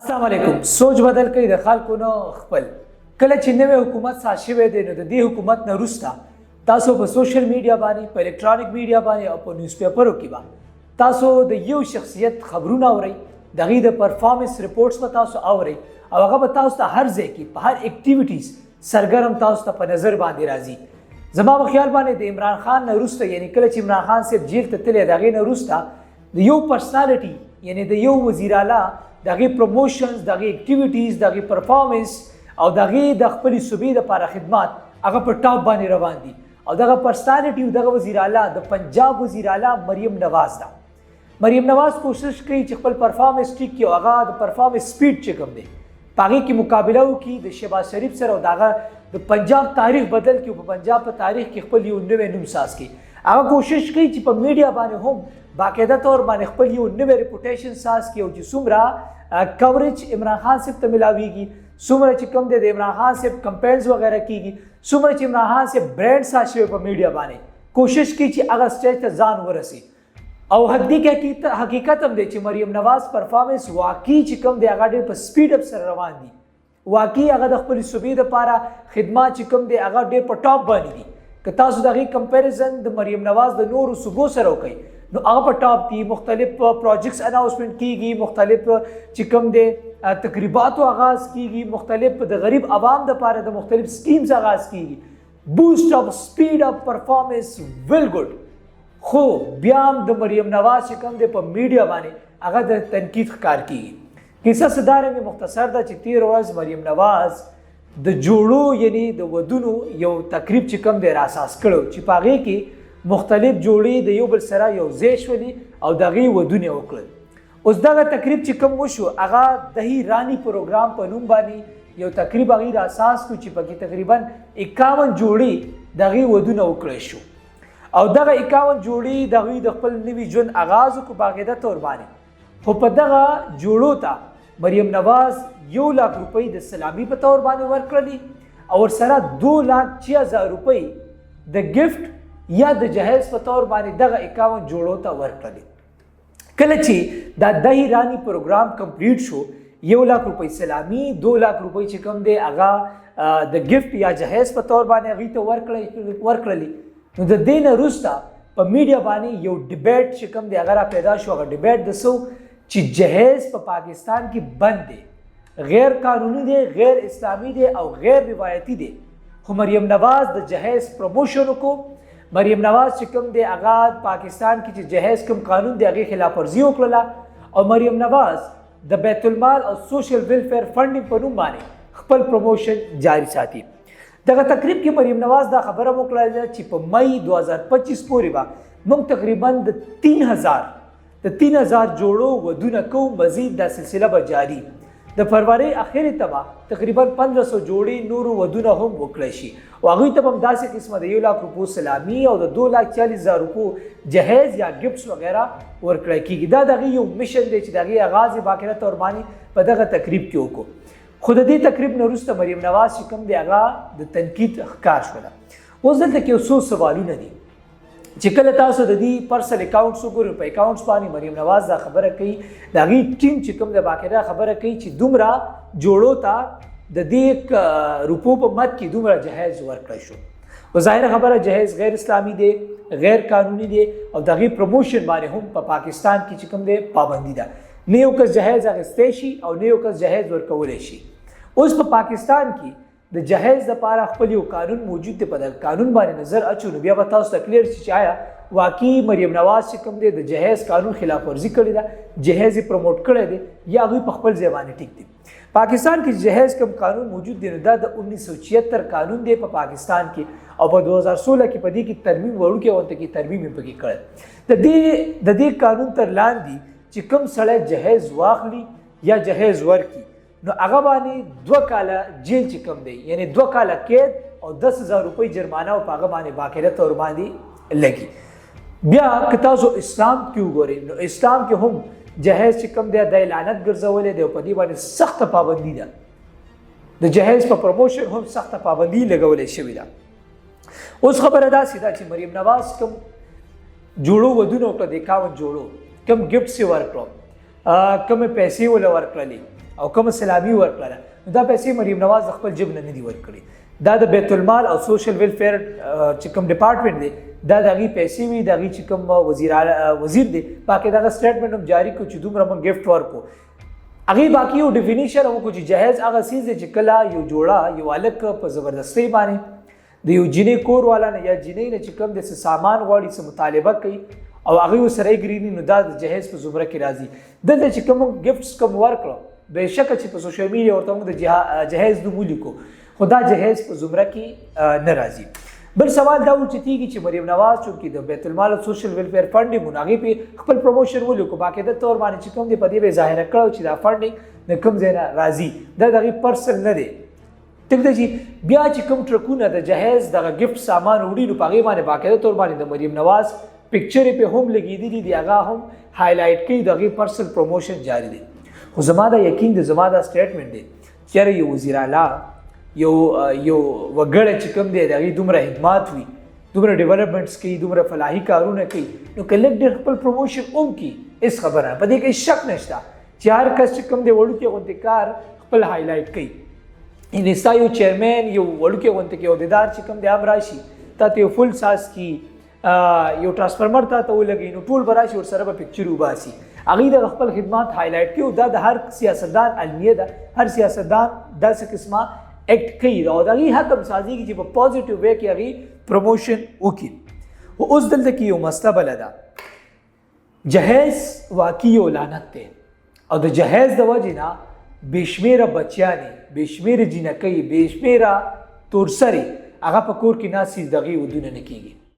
السلام علیکم. سوچ بدل کوي د خلکو نه خپل. کله چې نوې حکومت ساز شوی دی نو د دې حکومت نه وروسته تاسو په سوشل میډیا باندې، په الکترونیک میډیا باندې او په نیوز پیپرو کې به تاسو د یو شخصیت خبرونه اورئ، د هغې د پرفارمنس رپورټس به تاسو اورئ او هغه به تاسو ته هر ځای کې په هر اکټیویټیز سرګرم تاسو ته په نظر باندې راځي. زما په خیال باندې د عمران خان نه وروسته، یعنی کله چې عمران خان صاحب جیل ته تللی د هغې نه وروسته د یو پرسنالټي یعنی د یو وزیر اعلی د هغې پروموشنز، د هغې اکټیویټیز، د هغې پرفارمنس او د هغې د خپلې صوبې دپاره خدمات هغه په ټاپ باندې روان دي. او دغه پرسنالټي او دغه وزیر اعلی د پنجاب وزیر اعلی مریم نواز ده. مریم نواز کوشش کوي چې خپل پرفارمنس ټیک کړي او هغه د پرفارمنس سپیډ چې کوم دی په هغې کې مقابله وکړي د شهباز شریف سره او د هغه د پنجاب تاریخ بدل کړي او په پنجاب په تاریخ کې خپل یو نوی نوم ساز کړي. هغه کوشش کوي چې په میډیا باندې هم باقاعده طور باندې خپل یو نوی ریپوټیشن ساز کړي او چې څومره کوریج عمران خان صاحب ته ملاویږي، څومره چې کوم دی د عمران خان صاحب کمپینز وغیره کیږي، څومره چې عمران خان صاحب برانډ ساز شوی په میډیا باندې کوشش کوي چې هغه سټیج ته ځان ورسي. او حقیقت هم دی چې مریم نواز پرفارمنس واقعي چې کوم دی هغه ډېر په سپیډ اپ سره روان دي. واقعي هغه د خپلې صوبې دپاره خدمات چې کوم دی هغه ډېر په ټاپ باندې دي. که تاسو د هغې کمپیریزن د مریم نواز د نورو صوبو سره وکئ نو هغه په ټاپ دي. مختلف پروجیکټس اناؤنسمنٹ کیږي، مختلف چې کوم دی تقریباتو آغاز کیږي، مختلف د غریب عوام دپاره د مختلف سکیمز آغاز کیږي. بوسټ اپ، سپیډ اپ، پرفارمنس ویل ګډ. خو بیا هم د مریم نواز چې کوم دی په میډیا باندې هغه د تنقید ښکار کیږي. کیسه څه دارنګې مختصر ده چې تېره ورځ مریم نواز د جوړو یعنی د ودونو یو تقریب چې کوم دی راساس کړی چې په هغې کې مختلف جوړې د یو بل سره یو ځای شولي او د هغې ودونه وکړل. اوس دغه تقریب چې کوم وشو هغه دهی رانی پروګرام په نوم باندې یو تقریب هغې راساس کړو چې پکې تقریبا 51 جوړې د هغې ودونه وکړی شو او دغه 51 جوړې د هغوی د خپل نوي ژوند آغاز وکړو باقاعده طور باندې. خو په دغه جوړو ته مریم نواز 1 लाख روپۍ د سلامي په طور باندې ورکړلي او ورسره 2,06,000 روپۍ د ګفټ یا د جهیز په طور باندې دغه 51 جوړو ته ورکړلي. کله چې دا دهی رانی پروګرام کمپلیټ شو 1 लाख روپۍ سلامي، 2 लाख روپۍ چې کوم دی هغه د ګفټ یا جهیز په طور باندې هغوی ته ورکړلي. نو د دې نه وروسته په میډیا باندې یو ډیبیټ چې کوم دی هغه را پیدا شو. هغه ډیبیټ د څه چې جهیز په پاکستان کې بند دی، غیر قانوني دی، غیر اسلامي دی او غیر روایتي دی. خو مریم نواز د جهیز پروموشن وکړو. مریم نواز چې کوم دی هغه پاکستان کې چې جهیز کوم قانون دی هغې خلاف ورزي وکړله او مریم نواز د بیت المال او سوشل ویلفیر فنډینګ په نوم باندې خپل پروموشن جاری ساتي. دغه تقریب کې مریم نواز دا خبره وکړله چې په مئی 2025 پورې به موږ تقریبا د 3,000 جوړو ودونه کوو، مزید دا سلسله به جاری. د فروری اخرې ته به تقریبا 1500 جوړې نورو ودونه هم وکړی شي او هغوی ته به هم داسې قسمه د 1 लाख روپو سلامي او د 2,40,000 روپو جهیز یا ګفټس وغیره ورکړی کېږي. دا د هغې یو میشن دی چې د هغې آغاز یې باقاعده طور باندې په دغه تقریب کې وکړو. خو د دې تقریب نه وروسته مریم نواز چې کوم دی هغه د تنقید ښکار شوله. اوس دلته کې یو څو سوالونه دي چې کله تاسو د دې پرسنل اکاونټس وګورئ، په اکاونټس باندې مریم نواز دا خبره کوي، د هغې ټیم چې کوم دی باقاعده خبره کوي چې دومره جوړو ته د دې روپو په مد کې دومره جهیز ورکړی شو. او ظاهره خبره جهیز غیر اسلامي دی، غیر قانوني دی او د هغې پروموشن باندې هم په پاکستان کې چې کوم دی پابندي ده. نه یو کس جهیز اخیستی شي او نه یو کس جهیز ورکولی شي. اوس په پاکستان کې د جهیز دپاره خپل یو قانون موجود دی. په دغه قانون باندې نظر اچو نو بیا به تاسو ته کلیر شي چې آیا واقعي مریم نواز چې کوم دی د جهیز قانون خلاف ورزي کړې ده، جهیز یې پروموټ کړی دی یا هغوی په خپل ځای باندې ټیک دي. پاکستان کې جهیز کوم قانون موجود دی نو دا د 1976 قانون دی په پاکستان کې او په 2016 کې په دې کې ترمیم وړوکی غونته کې ترمیم یې پکې کړی. د دې قانون تر لاندې چې کوم سړی جهیز واخلي یا جهیز ورکړي نو هغه باندې 2 کاله جیل چې کوم دی یعنی 2 کاله قید او 10,000 روپۍ جرمانه او په هغه باندې باقاعده طور باندې لګي. بیا که تاسو اسلام کې وګورئ نو اسلام کې هم جهیز چې کوم دی د لعنت ګرځولی دی او په دې باندې سخته پابندي ده. د جهیز په پروموشن هم سخته پابندي لګولی شوې ده. اوس خبره داسې ده چې مریم نواز کوم جوړو ودونه وکړه، د 51 جوړو کوم ګفټس یې ورکړو، کومې پیسې وله ورکړلې او کوم سلامي ورکړه، نو دا پیسې مریم نواز د خپل جیب نه نه دي ورکړي. دا د بیت المال او سوشل ویلفیر چې کوم ډپارټمنټ دی دا د هغې پیسې وي، د هغې چې کوم وزیر دی باقي دغه سټیټمنټ هم جاري کړو چې دومره موږ ګفټ ورکړو. هغې باقي یو ډیفینیشن هم وکړو چې جهیز هغه څیز دی چې کله یو جوړه یو هلک په زبردستۍ باندې د یو جینۍ کور والا نه یا جینۍ نه چې کوم د څه سامان غواړي، څه مطالبه کوي او هغې ورسره ګریني، نو دا د جهیز په زمره کې راځي. دلته چې کوم ګفټس کوم ورکړو بېشکه چې په سوشل میډیا ورته موږ د جهیز نوم ولیکو، خو دا جهیز په زمره کې نه راځي. بل سوال دا ورچتېږي چې مریم نواز چونکې د بیت المال او سوشل ویلفیر فنډینګ و هغې پې خپل پروموشن ولیکو، باقاعده طور باندې چې کوم دی په دې به یې ظاهره کړی چې دا فنډینګ د کوم ځای نه راځي، دا د هغې پرسل نه دی. ټیک ده چې بیا چې کوم ټرکونه د جهیز دغه ګفټ سامان وړي نو په هغې باندې باقاعده طور باندې د مریم نواز پکچرې پې هم لګېدلي دي، هغه هم هایلایټ کوي، د هغې پرسل پروموشن جاري دی. خو زما دا یقین دی، زما دا سټیټمنټ دی چې یاره یو وزیر اعلی یو وګړی چې کوم دی د هغې دومره خدمات وي، دومره ډیولپمنټس کوي، دومره فلاحي کارونه کوي، نو که لږ ډېر خپل پروموشن هم کړي هېڅ خبره نه، په دې کې شک نشته چې هر کس چې کوم دی وړوکی غوندې کار خپل هایلایټ کوي. یعنې ستا یو چیرمین یو وړوکی غوندې کې عهدیدار چې کوم دی هم راشي تا ته یو فل ساز کي، یو ټرانسفرمر تا ته ولګوي، نو ټول به راشي ورسره به پکچر وباسي، هغوی دغه خپل خدمات هایلایټ کوي. او دا د هر سیاستدان المیه ده، هر سیاستدان داسې قسمه ایکټ کوي او د هغې حق هم سازېږي چې په پازیټیو وی کې هغې پروموشن وکړي. خو اوس دلته کې یو مسله بله ده، جهیز واقعي یو لعنت دی او د جهیز د وجې نه بېشمېره بچیانې، بېشمېره جینکۍ، بېشمېره تورسرې هغه په کور کې ناستې د هغې ودونه نه کېږي.